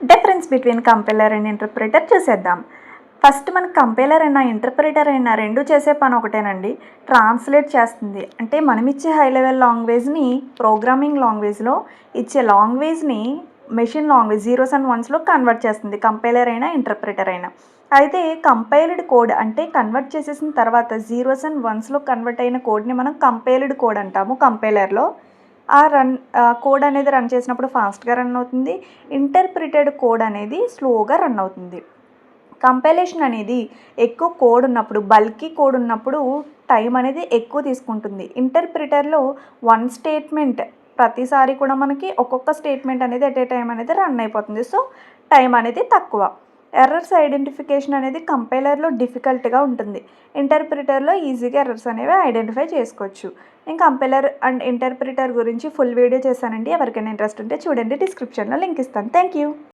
Difference between compiler and interpreter చూసేద్దాం. First మనకు compiler అయినా ఇంటర్ప్రిటర్ అయినా రెండు చేసే పని ఒకటేనండి. ట్రాన్స్లేట్ చేస్తుంది. అంటే మనం ఇచ్చే హై లెవెల్ లాంగ్వేజ్ని ప్రోగ్రామింగ్ లాంగ్వేజ్లో ఇచ్చే లాంగ్వేజ్ని మెషిన్ లాంగ్వేజ్ జీరోస్ అండ్ వన్స్లో కన్వర్ట్ చేస్తుంది కంపైలర్ అయినా ఇంటర్ప్రిటర్ అయినా. అయితే కంపైల్డ్ కోడ్ అంటే కన్వర్ట్ చేసేసిన తర్వాత జీరోస్ అండ్ వన్స్లో కన్వర్ట్ అయిన కోడ్ని మనం కంపైల్డ్ కోడ్ అంటాము కంపైలర్లో. ఆ కోడ్ అనేది రన్ చేసినప్పుడు ఫాస్ట్గా రన్ అవుతుంది. ఇంటర్ప్రిటెడ్ కోడ్ అనేది స్లోగా రన్ అవుతుంది. కంపైలేషన్ అనేది ఎక్కువ కోడ్ ఉన్నప్పుడు, బల్కీ కోడ్ ఉన్నప్పుడు టైం అనేది ఎక్కువ తీసుకుంటుంది. ఇంటర్ప్రిటర్లో వన్ స్టేట్మెంట్ ప్రతిసారి కూడా మనకి ఒక్కొక్క స్టేట్మెంట్ అనేది ఎట్ ఏ టైం అనేది రన్ అయిపోతుంది. సో టైం అనేది తక్కువ. ఎర్రర్స్ ఐడెంటిఫికేషన్ అనేది కంపైలర్లో డిఫికల్ట్గా ఉంటుంది. ఇంటర్ప్రిటర్లో ఈజీగా ఎర్రర్స్ అనేవి ఐడెంటిఫై చేసుకోవచ్చు. నేను కంపైలర్ అండ్ ఇంటర్ప్రిటర్ గురించి ఫుల్ వీడియో చేశానండి. ఎవరికైనా ఇంట్రెస్ట్ ఉంటే చూడండి, డిస్క్రిప్షన్లో లింక్ ఇస్తాను. Thank you.